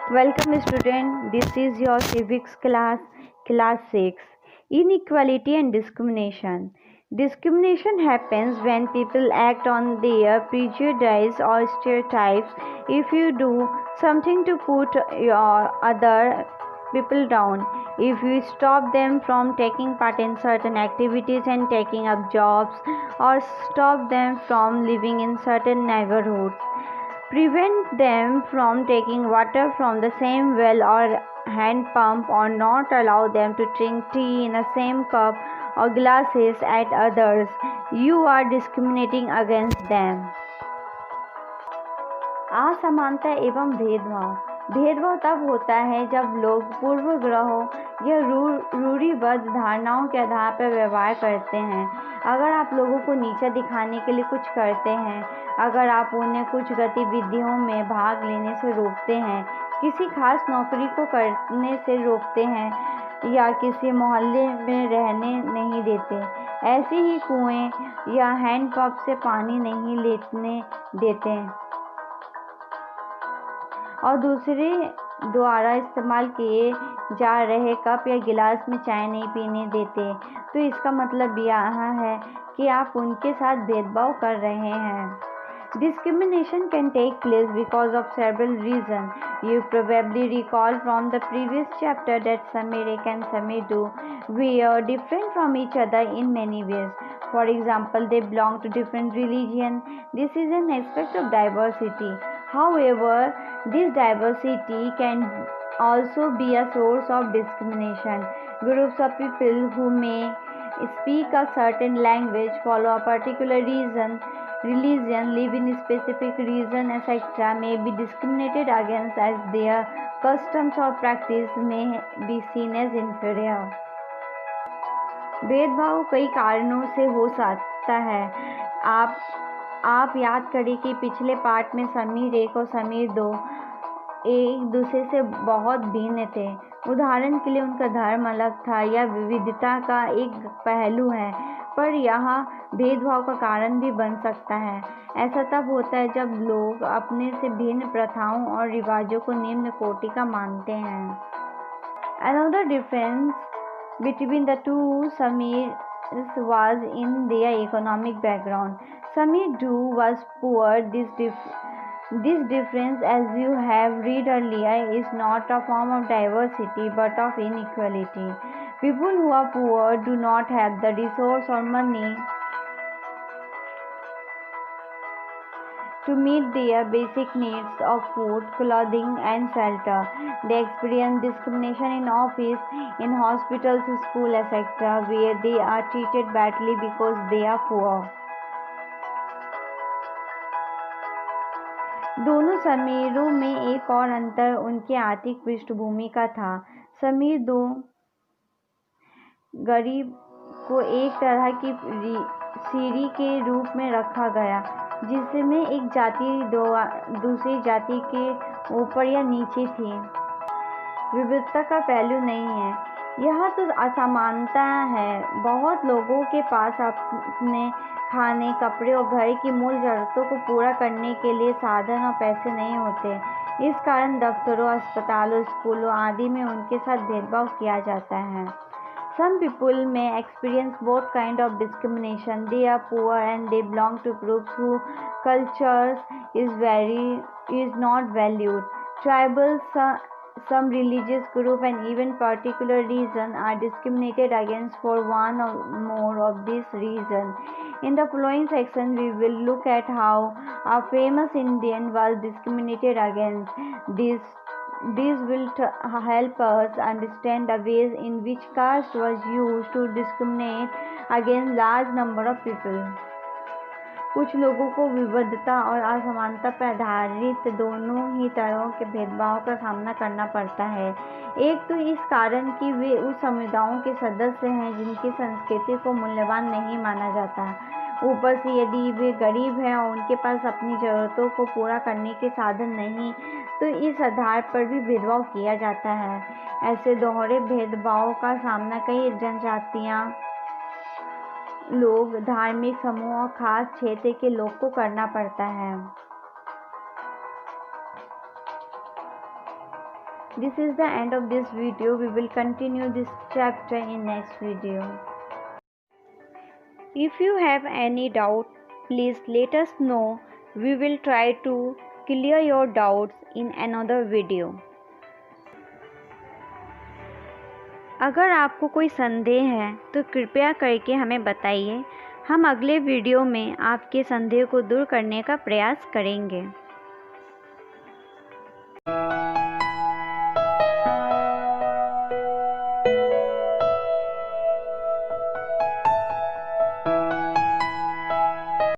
Welcome student, this is your civics class, class 6. Inequality and discrimination. Discrimination happens when people act on their prejudice or stereotypes. If you do something to put your other people down, if you stop them from taking part in certain activities and taking up jobs, or stop them from living in certain neighborhoods, prevent them from taking water from the same well or hand pump, or not allow them to drink tea in the same cup or glasses as others, you are discriminating against them. असमानता एवं भेदभाव तब होता है जब लोग पूर्वग्रहों या रूढ़िबद्ध धारणाओं के आधार पर व्यवहार करते हैं। अगर आप लोगों को नीचा दिखाने के लिए कुछ करते हैं, अगर आप उन्हें कुछ गतिविधियों में भाग लेने से रोकते हैं, किसी खास नौकरी को करने से रोकते हैं या किसी मोहल्ले में रहने नहीं देते, ऐसे ही कुएं या हैंडपंप से पानी नहीं लेने देते और दूसरे द्वारा इस्तेमाल किए जा रहे कप या गिलास में चाय नहीं पीने देते, तो इसका मतलब यह है कि आप उनके साथ भेदभाव कर रहे हैं। Discrimination can take place because of several reasons. You probably recall from the previous chapter that Samir and Samir do were different from each other in many ways. For example, they belong to different religions. This is an aspect of diversity. However, this diversity can also be a source of discrimination. Groups of people who may speak a certain language, follow a particular religion, live in a specific region, etc., may be discriminated against as their customs or practice may be seen as inferior. भेदभाव कई कारणों से हो सकता है। आप याद करें कि पिछले पार्ट में समीर 1 और समीर 2 एक दूसरे से बहुत भिन्न थे। उदाहरण के लिए उनका धर्म अलग था या विविधता का एक पहलू है, पर यहाँ भेदभाव का कारण भी बन सकता है। ऐसा तब होता है जब लोग अपने से भिन्न प्रथाओं और रिवाजों को निम्न कोटि का मानते हैं। Another difference between the two Samirs was in their economic background. Samir too was poor. This difference, as you have read earlier, is not a form of diversity but of inequality. People who are poor do not have the resource or money to meet their basic needs of food, clothing, and shelter. They experience discrimination in office, in hospitals, schools, etc., where they are treated badly because they are poor. दोनों समीरों में एक और अंतर उनके आर्थिक पृष्ठभूमि का था। समीर 2 गरीब को एक तरह की सीढ़ी के रूप में रखा गया, जिसमें एक जाति दूसरी जाति के ऊपर या नीचे थी। विविधता का पहलू नहीं है, यह तो असमानता है। बहुत लोगों के पास अपने खाने, कपड़े और घर की मूल जरूरतों को पूरा करने के लिए साधन और पैसे नहीं होते। इस कारण दफ्तरों, अस्पतालों, स्कूलों आदि में उनके साथ भेदभाव किया जाता है। Some people may experience both kinds of discrimination. They are poor and they belong to groups whose cultures is not valued. Tribal, some religious group and even particular region are discriminated against for one or more of these reasons. In the following section, we will look at how a famous Indian was discriminated against. This will help us understand the ways in which caste was used to discriminate against large number of people. कुछ लोगों को विविधता और असमानता पर आधारित दोनों ही तरह के भेदभाव का सामना करना पड़ता है। एक तो इस कारण कि वे उस समुदायों के सदस्य हैं जिनकी संस्कृति को मूल्यवान नहीं माना जाता। ऊपर से यदि वे गरीब हैं और उनके पास अपनी ज़रूरतों को पूरा करने के साधन नहीं, तो इस आधार पर भी भेदभाव किया जाता है। ऐसे दोहरे भेदभाव का सामना कई जनजातियाँ, लोग, धार्मिक समूह और खास क्षेत्र के लोग को करना पड़ता है। This is the end of this video. We will continue this chapter in next video. If you have any doubt, please let us know. We will try to clear your doubts in another video. अगर आपको कोई संदेह है तो कृपया करके हमें बताइए। हम अगले वीडियो में आपके संदेह को दूर करने का प्रयास करेंगे।